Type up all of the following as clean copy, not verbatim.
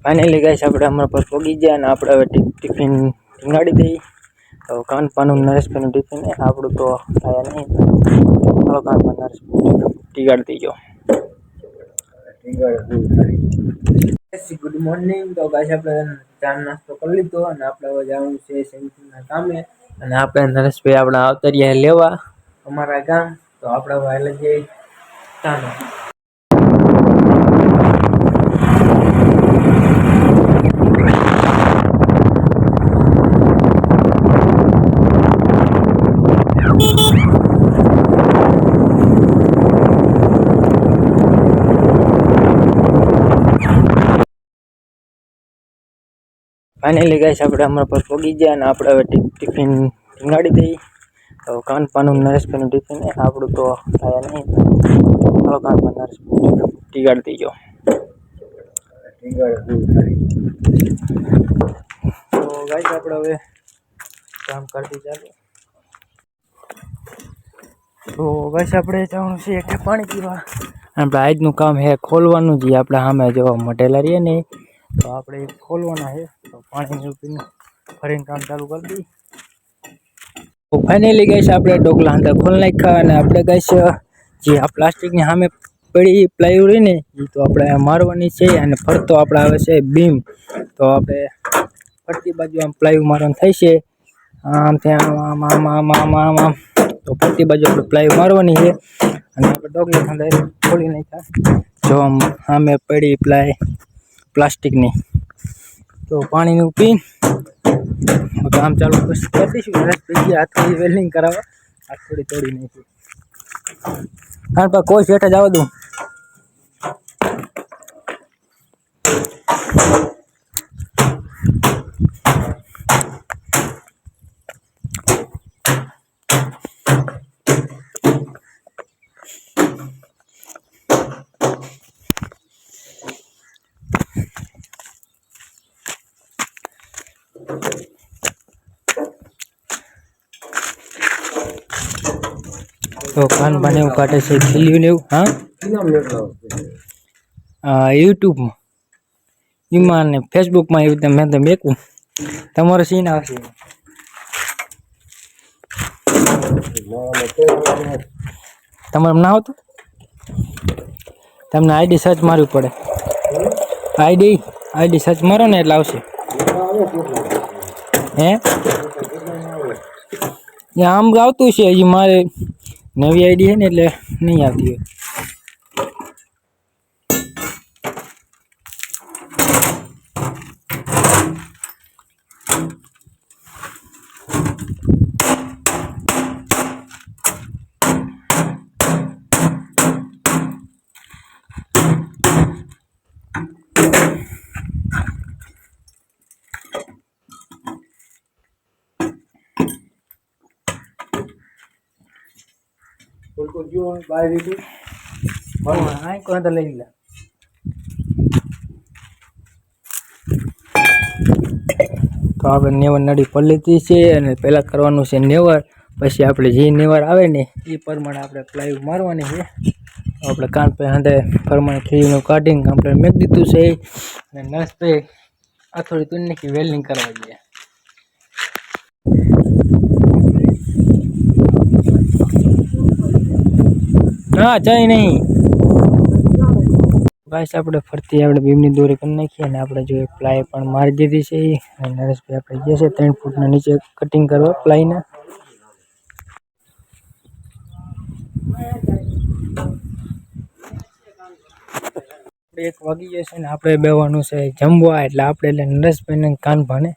Finally guys આપણે અમારા પર પહોંચી ગયા અને આપણે હવે ટિફિન ટીંગાડી દઈ તો કાનપાનું નરેશભાઈનું ટિફિન આપણું તો આયા નહીં ચાલો કાનપાન નરેશ ટીંગાડી દઈજો ગુડ મોર્નિંગ તો ગાઈસ આપણે ચા નાસ્તો કરી લીધો અને આપણે હવે જવાનું છે સેન્ટરના કામે અને આપણે નરેશભાઈ આપણા અવતરિયા લેવા અમારા ગામ તો આપણે હવે હાલે જઈએ ચાનો फाइनली गाइस આપણે અમારા પર પહોંચી ગયા અને આપણે હવે ટિફિન ટીંગાડી દઈ તો કાનપાનું નરેશભાઈનું ટિફિન આપણું તો આયા નહીં ચાલો કાનપાન નરેશ ટીંગાડી દઈજો તો ગાઈસ આપણે હવે કામ કરતી ચાલુ તો ગાઈસ આપણે જવાનું છે એટલે પાણી પીવા આપણે આજનું કામ હે ખોલવાનું જે આપણે સામે જોવા મટેલા રહીએ ને તો આપણે ખોલવાના છે તો પાણી પીને ફરીને કામ ચાલુ કરી દઈએ તો ફાઇનલી ગાઈસ આપણે ડોકલા અંદર ખોલી નાખ્યા અને આપણે ગાઈસ જે આ પ્લાસ્ટિકની સામે પડી પ્લાયવુડ રહી ને એ તો આપણે મારવાની છે અને ફરતો આપણે આવે છે બીમ તો આપણે ફરતી બાજુ આમ પ્લાયવુડ મારવાનું થાય છે આમ ત્યાં આમ તો ફરતી બાજુ આપણે પ્લાયવુડ મારવાની છે અને આપણે ડોકલા અંદર ખોલી નાખ્યા જો આમ સામે પડી પ્લાસ્ટિકની તો પાણીનું પી કામ ચાલુ કરી દઈશું હાથોડી વેલ્ડિંગ કરાવવા હાથોડી તોડી નાખી કારણ પર કોઈ શેઠ જ આવવા દઉં તો કાન બને એવું કાઢે છે ખીલ્યું ને એવું હા યુટ્યુબમાં એમાં ને ફેસબુકમાં એવી રીતે મેં તો મેકું તમારો સીન આવશે તમારે ના આવતું તમને આઈડી સર્ચ મારવી પડે આઈડી સર્ચ મારો ને એટલે આવશે હે આમ આવતું છે હજી મારે નવી આઈડી છે ને એટલે નહીં આવતી હોય जो बाहर कोण लई तो આપણે નેવર નડી પડી લીધી છે અને પહેલાં કરવાનું છે નેવર પછી આપણે જે નેવર આવે ને એ પ્રમાણે આપણે પ્લાયવુડ મારવાની છે આપણે કાન પર હાંધે પ્રમાણે ખીલીનું કાઢીને આપણે મેક દીધું છે અને નરેશભાઈ આથોડી તું નાખી વેલ્ડિંગ કરવા જઈએ હા જઈ નહીં ગાઈસ આપણે ફરતી આપણે બીમની દોરી કરી નાખીએ અને આપણે જો પ્લાય પણ મારી દીધી છે અને નરેશભાઈ આપણે ગયા છે 3 ફૂટના નીચે કટિંગ કરવા પ્લાયના આપણે 1 વાગી જશે ને આપણે બેવાનું છે જમવા એટલે આપણે નરેશભાઈને કાન ભાને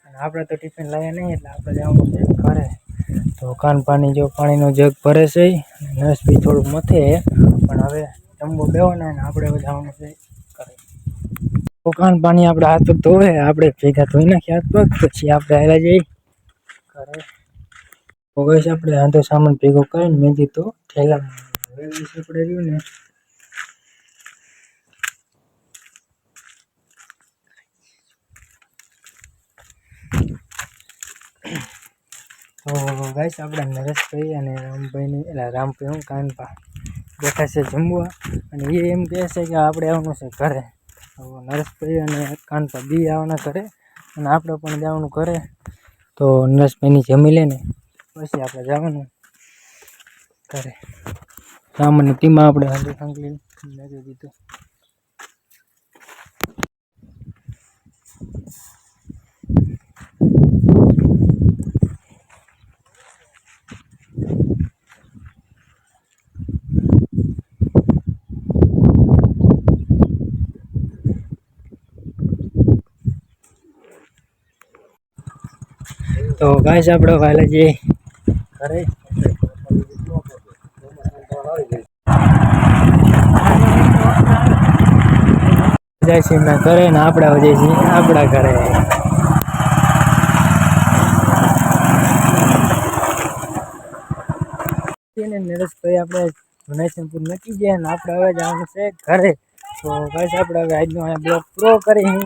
અને આપણે તો ટિફિન લાવ્યા નહીં એટલે આપણે જવાનું છે ઘરે તો કાન પાણી જો પાણીનો જગ ભરે છે નરેશભાઈ થોડુંક મથે પણ હવે જમવો બેવાના ને આપણે જવાનું છે ઘરે તો કાન પાણી આપણે હાથ પગ ધોવે આપણે ભેગા ધોઈ નાખીએ હાથ પગ પછી આપણે હાલ્યા જઈએ ઘરે તો ગાઈસ આપણે આંધો સામાન ભેગો કરીને મેં દીધો ઠેલામાં હવે આપણે રહ્યું ને તો ગાઈસ આપણે નરેશભાઈ અને રામભાઈની એટલે રામભાઈ હું કાનપા બેઠા છે જમવા અને એ એમ કહે છે કે આપણે આવવાનું છે ઘરે નરેશભાઈ અને કાનપા બી આવવાના કરે અને આપણે પણ જવાનું કરે. તો નરેશભાઈની જમી લે ને પછી આપણે જવાનું કરે. સામાન્ય ટીમમાં આપણે હાંગલી મેળવી દીધું. તો ગાઈસ આપણે વાલે જઈએ ઘરે. જય શ્રી ના ઘરે ને આપણે જઈએ છીએ આપણા ઘરે. નરેશભાઈ આપણે વિનયશંકર નક્કી ગયા ને આપણે હવે જવાનું છે ઘરે. તો ગાઈસ આપણે હવે આજનો બ્લોગ પૂરો કરી.